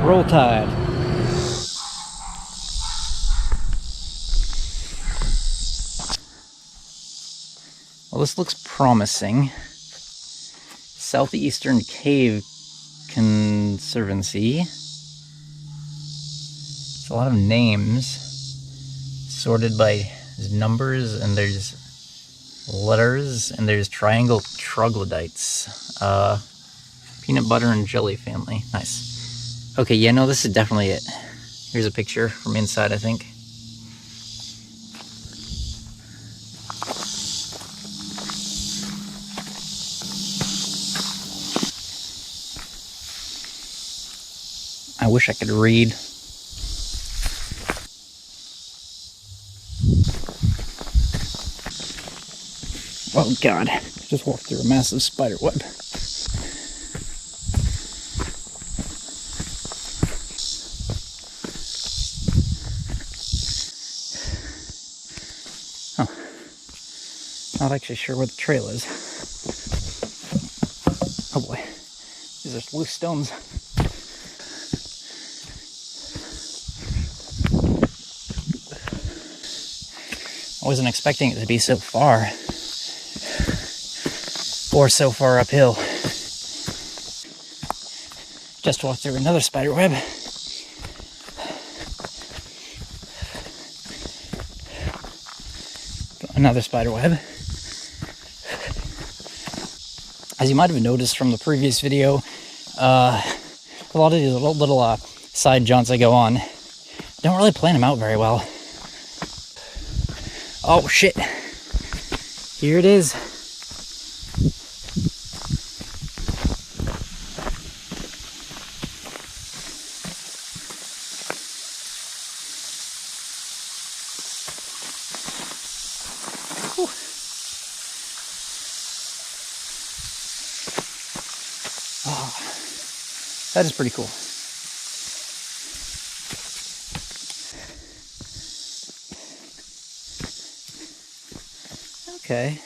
Roll Tide. Well, this looks promising. Southeastern Cave Conservancy. It's a lot of names sorted by numbers, and there's letters, and there's triangle troglodytes. Peanut butter and jelly family. Nice. Okay, yeah, no, this is definitely it. Here's a picture from inside, I think. I wish I could read. Oh God, I just walked through a massive spider web. Oh, not actually sure where the trail is. Oh boy, these are loose stones. I wasn't expecting it to be so far, or so far uphill. Just walked through another spider web. Another spider web. As you might have noticed from the previous video, a lot of these little side jaunts I go on, I don't really plan them out very well. Oh shit, here it is. Whew. Oh, that is pretty cool. Okay.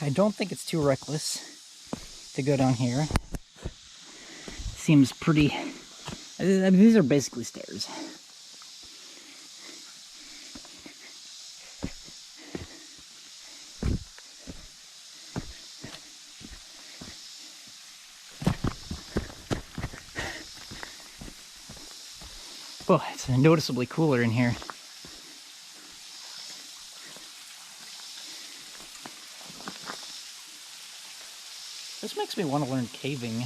I don't think it's too reckless to go down here. Seems pretty... I mean, these are basically stairs. Well, it's noticeably cooler in here. This makes me want to learn caving.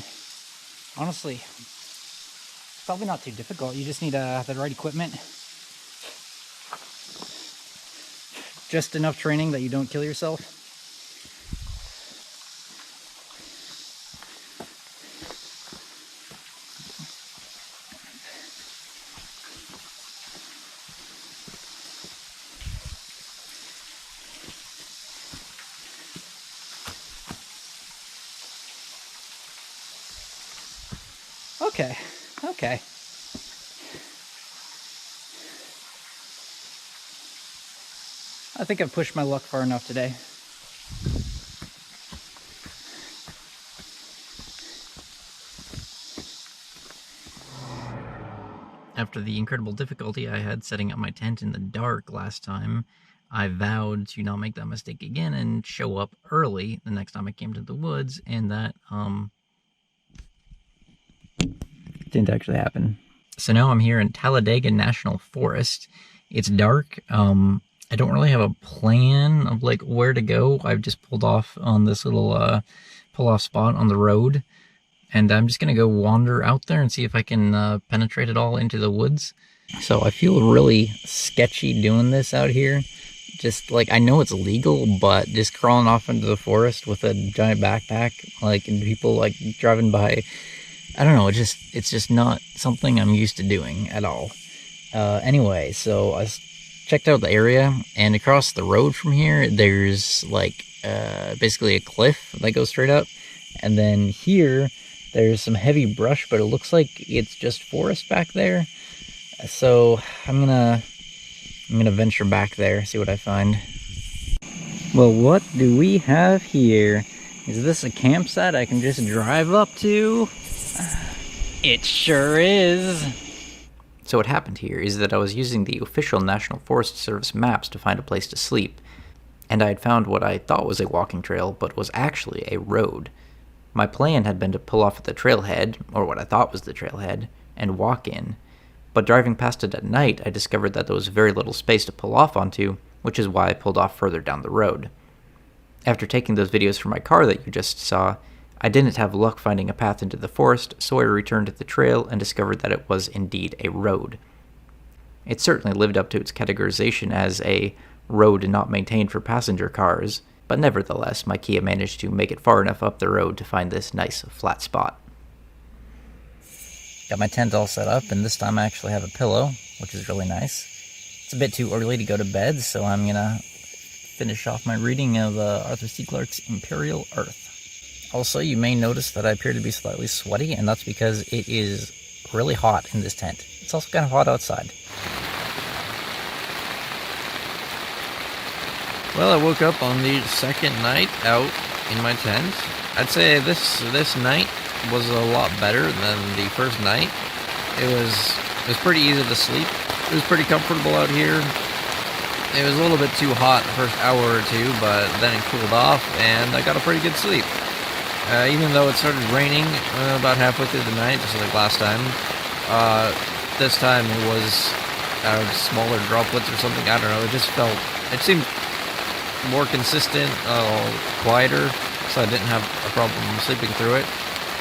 Honestly, it's probably not too difficult. You just need the right equipment. Just enough training that you don't kill yourself. Okay, okay. I think I've pushed my luck far enough today. After the incredible difficulty I had setting up my tent in the dark last time, I vowed to not make that mistake again and show up early the next time I came to the woods, and that, didn't actually happen. So now I'm here in Talladega National Forest. It's dark. I don't really have a plan of like where to go. I've just pulled off on this little pull-off spot on the road, and I'm just gonna go wander out there and see if I can penetrate it all into the woods. So I feel really sketchy doing this out here. Just like, I know it's legal, but just crawling off into the forest with a giant backpack, like, and people like driving by, I don't know, it's just not something I'm used to doing at all. Anyway, so I checked out the area, and across the road from here, there's like basically a cliff that goes straight up, and then here there's some heavy brush, but it looks like it's just forest back there. So I'm gonna venture back there, see what I find. Well, what do we have here? Is this a campsite I can just drive up to? It sure is. So what happened here is that I was using the official National Forest Service maps to find a place to sleep, and I had found what I thought was a walking trail, but was actually a road. My plan had been to pull off at the trailhead, or what I thought was the trailhead, and walk in. But driving past it at night, I discovered that there was very little space to pull off onto, which is why I pulled off further down the road. After taking those videos from my car that you just saw, I didn't have luck finding a path into the forest, so I returned to the trail and discovered that it was indeed a road. It certainly lived up to its categorization as a road not maintained for passenger cars, but nevertheless, my Kia managed to make it far enough up the road to find this nice flat spot. Got my tent all set up, and this time I actually have a pillow, which is really nice. It's a bit too early to go to bed, so I'm gonna finish off my reading of Arthur C. Clarke's Imperial Earth. Also, you may notice that I appear to be slightly sweaty, and that's because it is really hot in this tent. It's also kind of hot outside. Well, I woke up on the second night out in my tent. I'd say this night was a lot better than the first night. It was pretty easy to sleep. It was pretty comfortable out here. It was a little bit too hot the first hour or two, but then it cooled off, and I got a pretty good sleep. Even though it started raining about halfway through the night, just like last time, this time it was smaller droplets or something. I don't know. It seemed more consistent, quieter, so I didn't have a problem sleeping through it.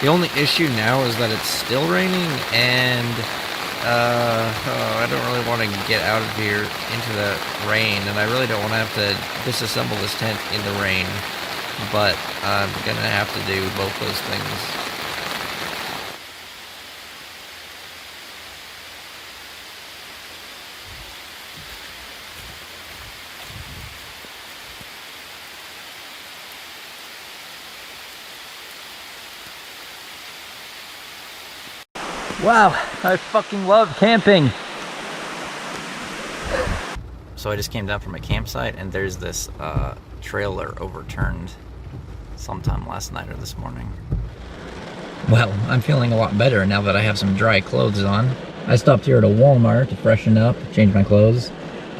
The only issue now is that it's still raining, and I don't really want to get out of here into the rain, and I really don't want to have to disassemble this tent in the rain. But I'm gonna have to do both those things. Wow, I fucking love camping. So I just came down from a campsite, and there's this trailer overturned sometime last night or this morning. Well, I'm feeling a lot better now that I have some dry clothes on. I stopped here at a Walmart to freshen up, change my clothes,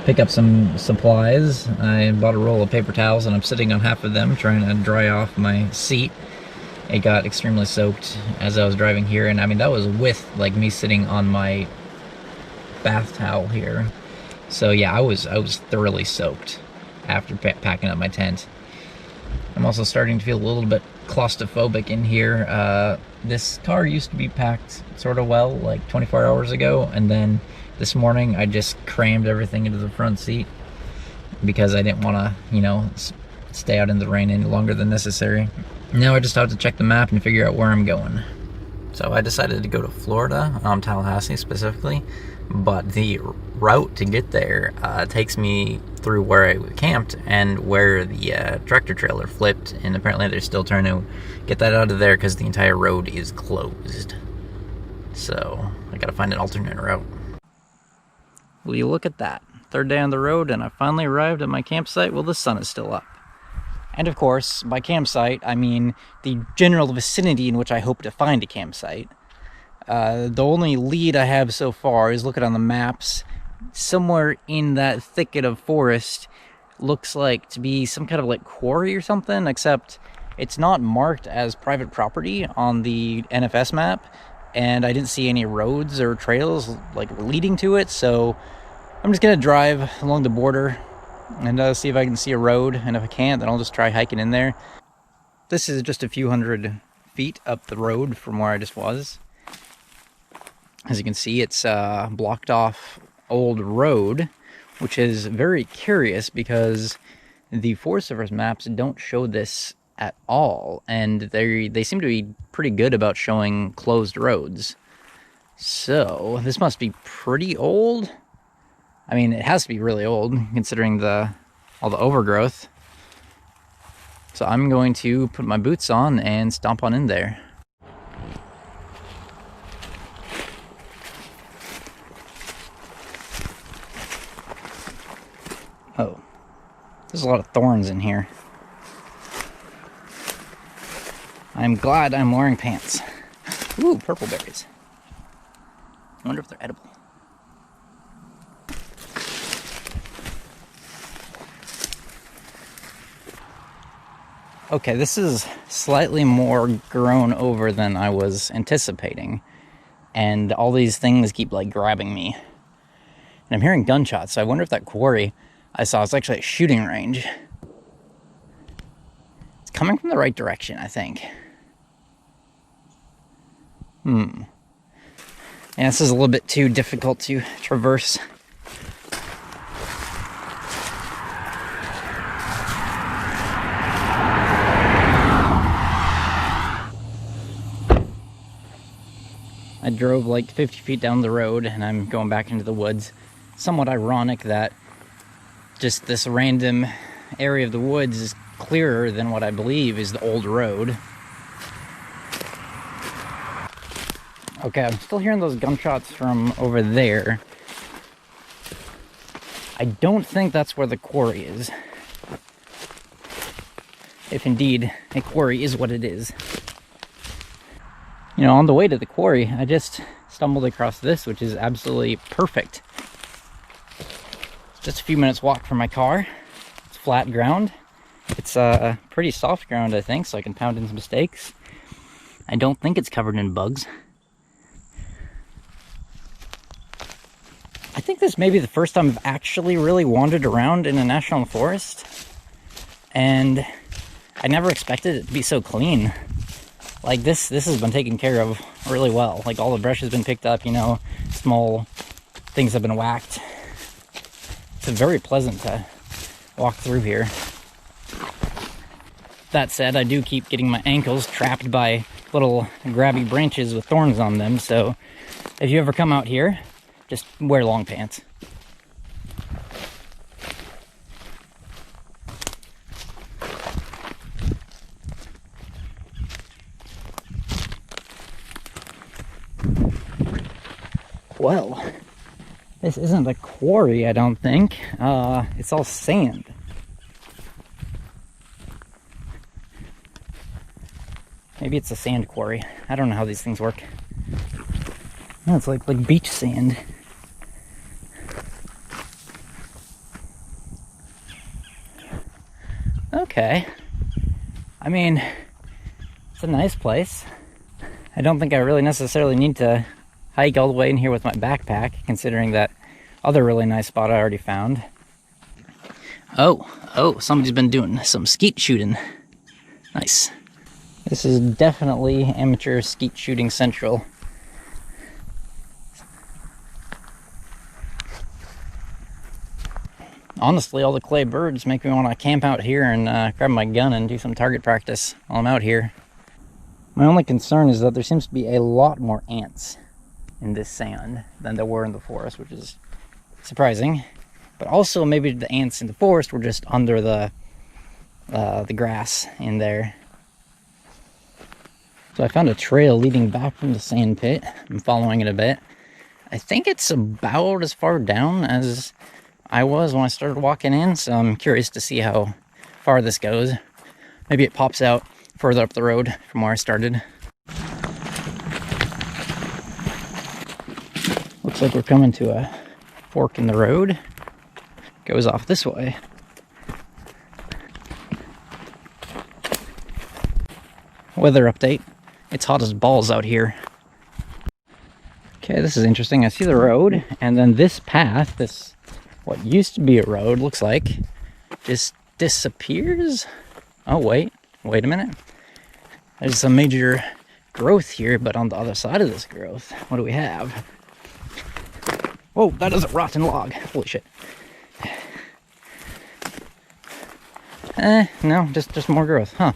pick up some supplies. I bought a roll of paper towels, and I'm sitting on half of them trying to dry off my seat. It got extremely soaked as I was driving here, and I mean, that was with like me sitting on my bath towel here. So yeah, I was thoroughly soaked after packing up my tent. I'm also starting to feel a little bit claustrophobic in here. This car used to be packed sort of well like 24 hours ago, and then this morning I just crammed everything into the front seat because I didn't want to, you know, stay out in the rain any longer than necessary. Now I just have to check the map and figure out where I'm going. So I decided to go to Florida, Tallahassee specifically, but the route to get there takes me through where I camped and where the tractor trailer flipped, and apparently they're still trying to get that out of there because the entire road is closed. So I gotta find an alternate route. Will you look at that? Third day on the road, and I finally arrived at my campsite. Well, the sun is still up. And of course, by campsite, I mean the general vicinity in which I hope to find a campsite. The only lead I have so far is looking on the maps. Somewhere in that thicket of forest looks like to be some kind of like quarry or something, except it's not marked as private property on the NFS map, and I didn't see any roads or trails like leading to it, so I'm just gonna drive along the border and see if I can see a road, and if I can't, then I'll just try hiking in there. This is just a few hundred feet up the road from where I just was. As you can see, it's a blocked off old road, which is very curious because the Forest Service maps don't show this at all, and they seem to be pretty good about showing closed roads. So this must be pretty old. I mean, it has to be really old considering all the overgrowth. So I'm going to put my boots on and stomp on in there. Oh, there's a lot of thorns in here. I'm glad I'm wearing pants. Ooh, purple berries. I wonder if they're edible. Okay, this is slightly more grown over than I was anticipating. And all these things keep, like, grabbing me. And I'm hearing gunshots, so I wonder if that quarry I saw is actually a shooting range. It's coming from the right direction, I think. Yeah, this is a little bit too difficult to traverse. I drove like 50 feet down the road and I'm going back into the woods. Somewhat ironic that just this random area of the woods is clearer than what I believe is the old road. Okay, I'm still hearing those gunshots from over there. I don't think that's where the quarry is. If indeed a quarry is what it is. You know, on the way to the quarry, I just stumbled across this, which is absolutely perfect. It's just a few minutes walk from my car. It's flat ground. It's pretty soft ground, I think, so I can pound in some steaks. I don't think it's covered in bugs. I think this may be the first time I've actually really wandered around in a national forest. And I never expected it to be so clean. Like, this has been taken care of really well. Like, all the brush has been picked up, you know, small things have been whacked. It's very pleasant to walk through here. That said, I do keep getting my ankles trapped by little grabby branches with thorns on them, so if you ever come out here, just wear long pants. Well, this isn't a quarry, I don't think. It's all sand. Maybe it's a sand quarry. I don't know how these things work. No, it's like beach sand. Okay. I mean, it's a nice place. I don't think I really necessarily need to hike all the way in here with my backpack, considering that other really nice spot I already found. Oh, somebody's been doing some skeet shooting. Nice. This is definitely amateur skeet shooting central. Honestly, all the clay birds make me want to camp out here and grab my gun and do some target practice while I'm out here. My only concern is that there seems to be a lot more ants in this sand than there were in the forest, which is surprising. But also, maybe the ants in the forest were just under the grass in there. So I found a trail leading back from the sand pit. I'm following it a bit. I think it's about as far down as I was when I started walking in, so I'm curious to see how far this goes. Maybe it pops out further up the road from where I started. Looks like we're coming to a fork in the road. Goes off this way. Weather update. It's hot as balls out here. Okay, this is interesting. I see the road, and then this path, this what used to be a road, looks like, just disappears. Oh, wait a minute. There's some major growth here, but on the other side of this growth, what do we have? Whoa, that is a rotten log. Holy shit. No, just more growth, huh?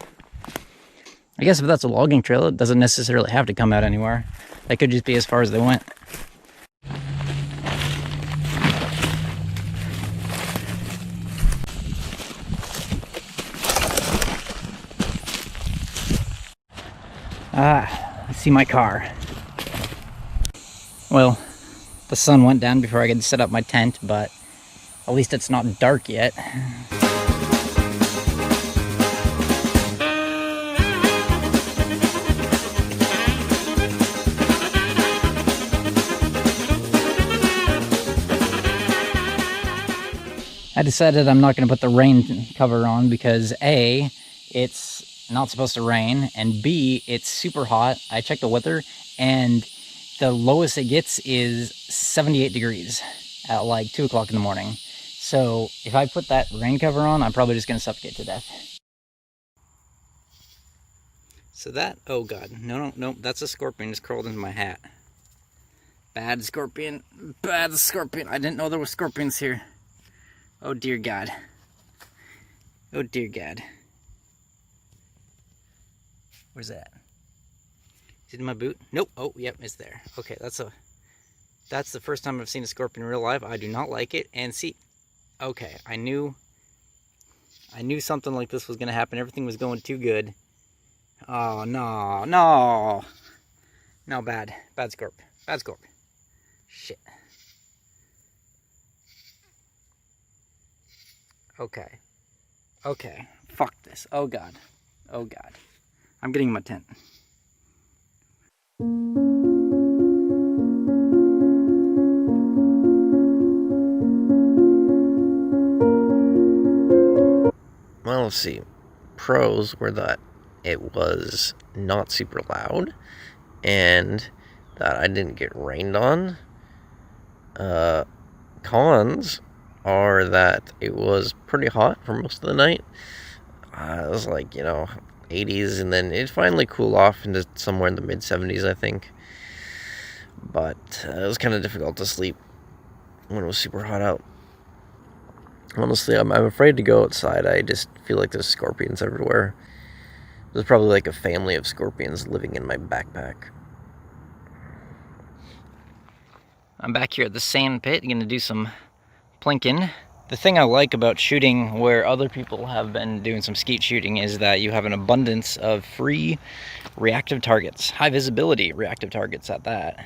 I guess if that's a logging trail, it doesn't necessarily have to come out anywhere. That could just be as far as they went. I see my car. Well, the sun went down before I could set up my tent, but at least it's not dark yet. decided I'm not going to put the rain cover on because A, it's not supposed to rain, and B, it's super hot. I checked the weather, and the lowest it gets is 78 degrees at like 2 o'clock in the morning. So if I put that rain cover on, I'm probably just going to suffocate to death. So that, oh God, no, that's a scorpion just curled into my hat. Bad scorpion, I didn't know there were scorpions here. Oh dear God. Oh dear God. Where's that? Is it in my boot? Nope. Oh, yep, it's there. Okay, that's the first time I've seen a scorpion in real life. I do not like it. And see, okay, I knew something like this was gonna happen. Everything was going too good. Oh no. No, bad scorp. Shit. Okay. Fuck this. Oh God. I'm getting in my tent. Well, let's see. Pros were that it was not super loud and that I didn't get rained on. Cons are that it was pretty hot for most of the night. It was like, 80s, and then it finally cooled off into somewhere in the mid-70s, I think. But it was kind of difficult to sleep when it was super hot out. Honestly, I'm afraid to go outside. I just feel like there's scorpions everywhere. There's probably like a family of scorpions living in my backpack. I'm back here at the sand pit, gonna do some plinking. The thing I like about shooting where other people have been doing some skeet shooting is that you have an abundance of free reactive targets, high visibility reactive targets at that.